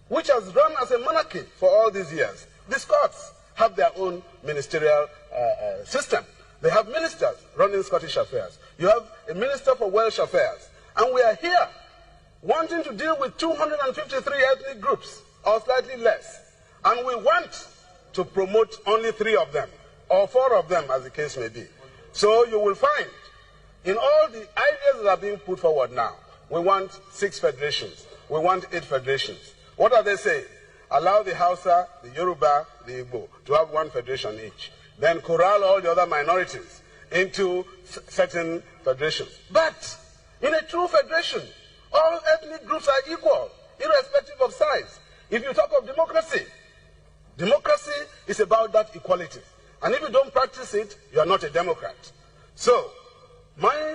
which has run as a monarchy for all these years. The Scots have their own ministerial system. They have ministers running Scottish affairs. You have a minister for Welsh affairs. And we are here wanting to deal with 253 ethnic groups, or slightly less. And we want to promote only 3 of them, or 4 of them, as the case may be. So you will find, in all the ideas that are being put forward now, we want 6 federations. We want 8 federations. What are they saying? Allow the Hausa, the Yoruba, the Igbo to have 1 federation each. Then corral all the other minorities into certain federations. But in a true federation, all ethnic groups are equal, irrespective of size. If you talk of democracy, democracy is about that equality. And if you don't practice it, you are not a Democrat. So, my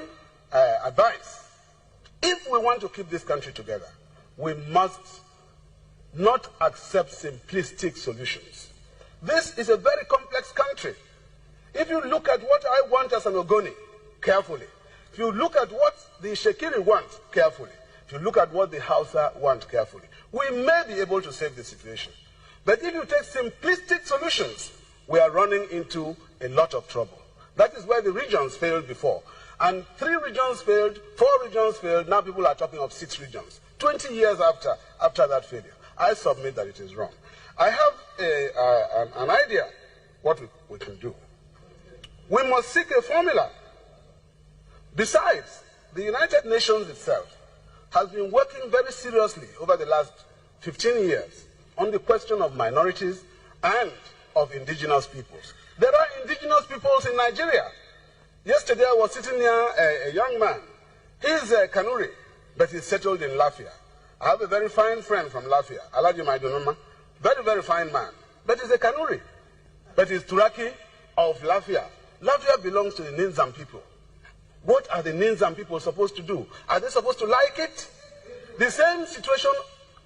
advice, if we want to keep this country together, we must not accept simplistic solutions. This is a very complex country. If you look at what I want as an Ogoni, carefully, if you look at what the Shekiri want, carefully, if you look at what the Hausa want, carefully, we may be able to save the situation. But if you take simplistic solutions, we are running into a lot of trouble. That is why the regions failed before. And 3 regions failed, 4 regions failed, now people are talking of 6 regions. 20 years after that failure. I submit that it is wrong. I have an idea what we can do. We must seek a formula. Besides, the United Nations itself has been working very seriously over the last 15 years on the question of minorities and of indigenous peoples. There are indigenous peoples in Nigeria. Yesterday I was sitting near a young man. He's a Kanuri, but he's settled in Lafia. I have a very fine friend from Lafia, Alaji Maidunuma. Very, very fine man. But he's a Kanuri. But he's Turaki of Lafia. Lafia belongs to the Ninzam people. What are the Ninzam people supposed to do? Are they supposed to like it? The same situation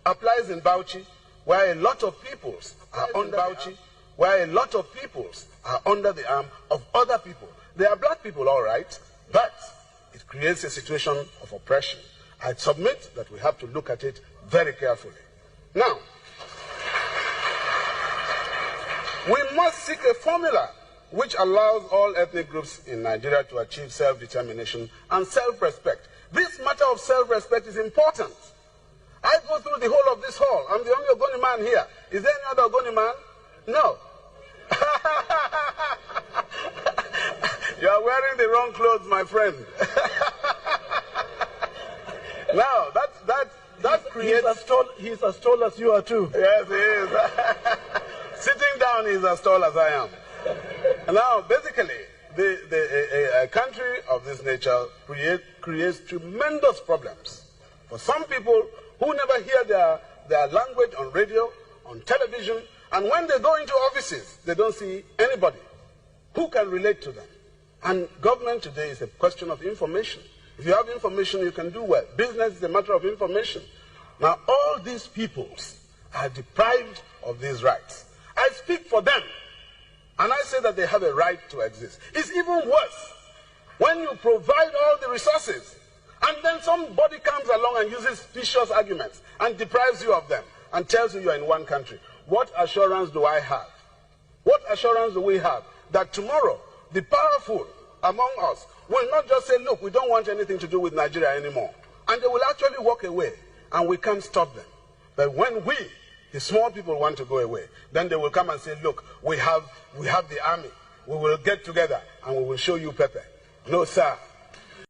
applies in Bauchi, where a lot of peoples are under Bauchi, where a lot of peoples are under the arm of other people. They are black people, all right, but it creates a situation of oppression. I submit that we have to look at it very carefully. Now, we must seek a formula which allows all ethnic groups in Nigeria to achieve self-determination and self-respect. This matter of self-respect is important. I go through the whole of this hall. I'm the only Ogoni man here. Is there any other Ogoni man? No. You are wearing the wrong clothes, my friend. Now, that creates... He's as tall as you are too. Yes, he is. Sitting down, he's as tall as I am. Now, basically, a country of this nature creates tremendous problems for some people who never hear their language on radio, on television, and when they go into offices, they don't see anybody who can relate to them. And government today is a question of information. If you have information, you can do well. Business is a matter of information. Now, all these peoples are deprived of these rights. I speak for them, and I say that they have a right to exist. It's even worse when you provide all the resources, and then somebody comes along and uses specious arguments and deprives you of them and tells you are in one country. What assurance do I have? What assurance do we have that tomorrow the powerful among us will not just say, look, we don't want anything to do with Nigeria anymore, and they will actually walk away, and we can't stop them. But when we, the small people, want to go away, then they will come and say, look, we have the army. We will get together and we will show you Pepe. No, sir.